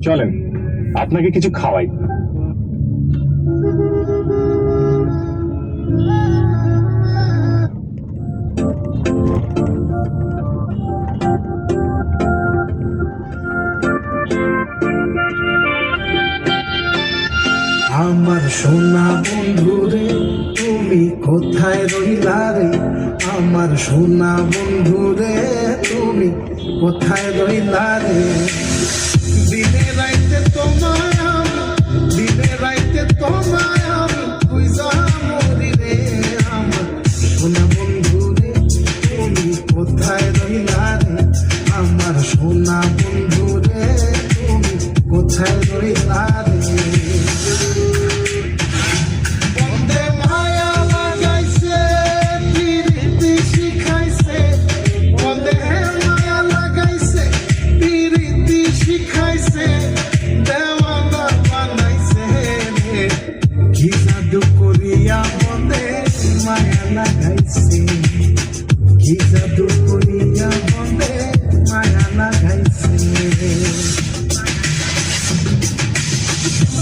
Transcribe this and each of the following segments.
চলেন আপনাকে কিছু খাওয়াই। আমার সোনা বন্ধু রে তুমি কোথায় রইলা রে, আমার সোনা বন্ধু রে তুমি কোথায় রইলা রে। দিনে রাইতে তোমায় আমি, দিনে রাইতে তোমায় আমি খুঁজা মরি রে। আমার সোনা বন্ধু রে তুমি কোথায় রইলা রে, আমার সোনা বন্ধু রে তুমি কোথায় রইলা রে।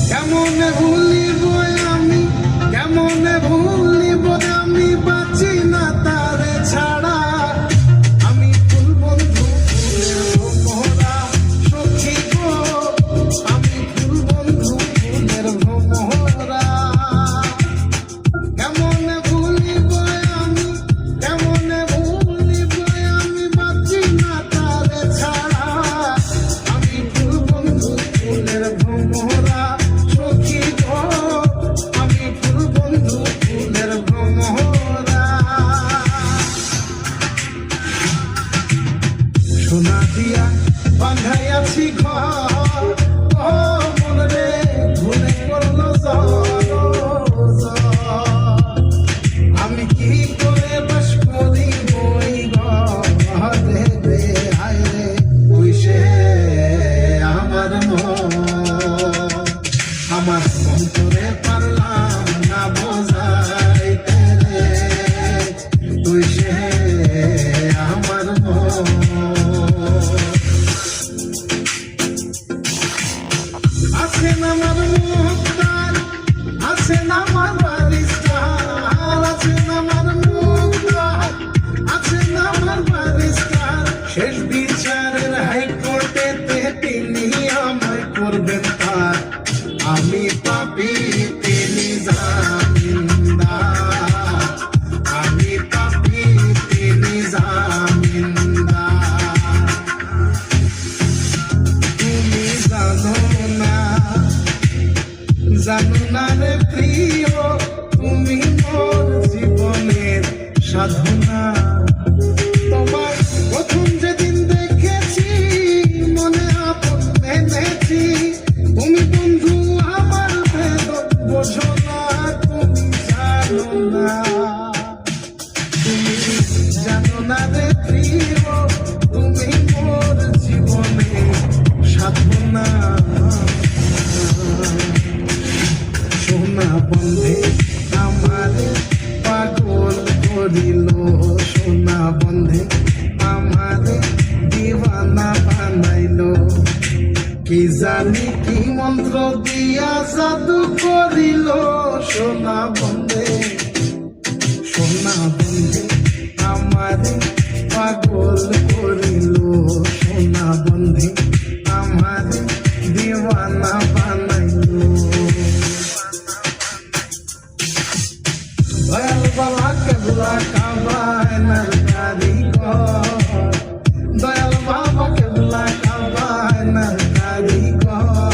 কেমনে ভুলিব আমি, কেমনে ভুলিব আমি, বাঁচি না তারে ছাড়া। আমি ফুল বন্ধু ভোমরা সখী গো, আমি ফুল বন্ধু ফুলের ভোমরা। কেমনে ভুলিব আমি, কেমনে ভুলিব আমি, বাঁচি না তারে ছাড়া। আমি ফুল বন্ধু ফুলের ভোমরা। সোনা দিয়া বাঁধাইয়াছি ঘর, ও মন রে ঘুরে পড়লো আমি কি করে বাস করি বই ঘরে রে। আয় রে তুই সে আমার মন, আমার অন্তরে পারলাম না বোঝাইতে রে। তুই সে আমার মন, আছেন আমার মুক্তার, আছেন আমার বারিস্তার, আছেন আমার মুক্তার, আছেন আমার বারিস্তার। শেষ বিচারের হাইকোর্টেতে তিনি আমায় করবেন তার। আমি পাপী তিনি জামিনদার, আমি পাপী তিনি জামিনদার। তুমি জানো না, জানো না রে প্রিয়, তুমি মোর জীবনের সাধনা। তোমার প্রথম যেদিন দেখেছি মনে আপন এনেছি। তুমি বন্ধু আমার ভেদ বোঝো না, তুমি জানো না, তুমি জানো না রে প্রিয়, তুমি মোর জীবনের সাধনা। সোনা বন্ধে আমারে পাগল করিল, সোনা বন্ধে আমারে দিওয়ানা বানাইল। কি জানি কি মন্ত্র দিয়া জাদু করিল, সোনা বন্ধে, সোনা বন্ধে আমারে পাগল করিল, সোনা বন্ধে আমারে দিওয়ানা বানাইল। দয়াল বাবা কেবলা কাবায় নার কারিগর, দয়াল বাবা কেবলা কাবায় নার কারিগর।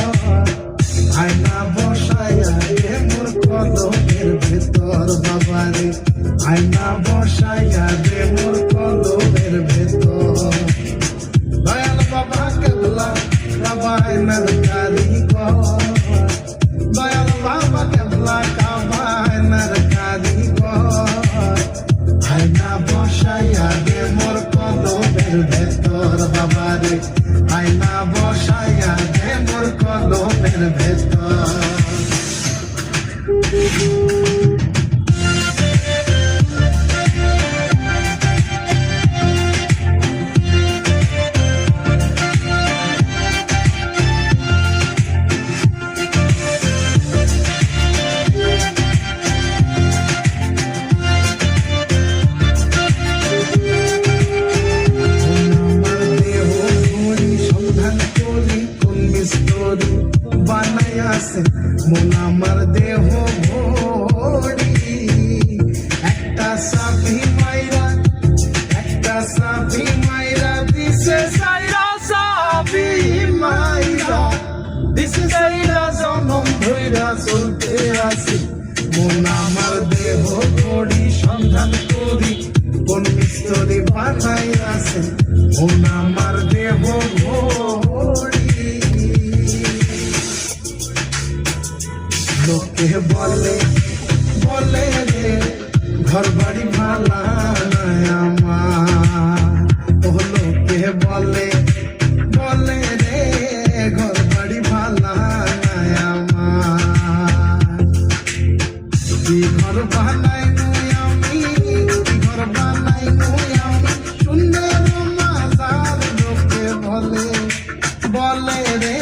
আয়না বসায়া রে মোর কলমের ভেতর বাবারে, আয়না বসায়া রে মোর কলমের ভেতর। দয়াল বাবা কেবলা কাবায় নার কারিগর, দয়াল বাবা কেবলা কাবায় নার কারিগর। আয়না বসায়া রে মোর কলমের ভেতর বাবারে, আয়না বসায়া রে মোর কলমের ভেতর। মন আমার দেহ ভরি একটা সাপি মাইরা দিছে সাইরা সাপি মাইরা দিছে সাইরা জনম ধইরা চলতে আসি মন আমার দেহ ভরি সন্ধান করি কোন মিস্তরি বানাই আছে মন আমার দেহ ভরি লোকে বলে রে ঘর বাড়ি ভালা নাই আমার ও লোকে বলে রে ঘর বাড়ি ভালা নাই আমার কি ঘর বানাই নই আমি কি ঘর বানাই নই আমি শূন্যের মাঝার লোকে বলে রে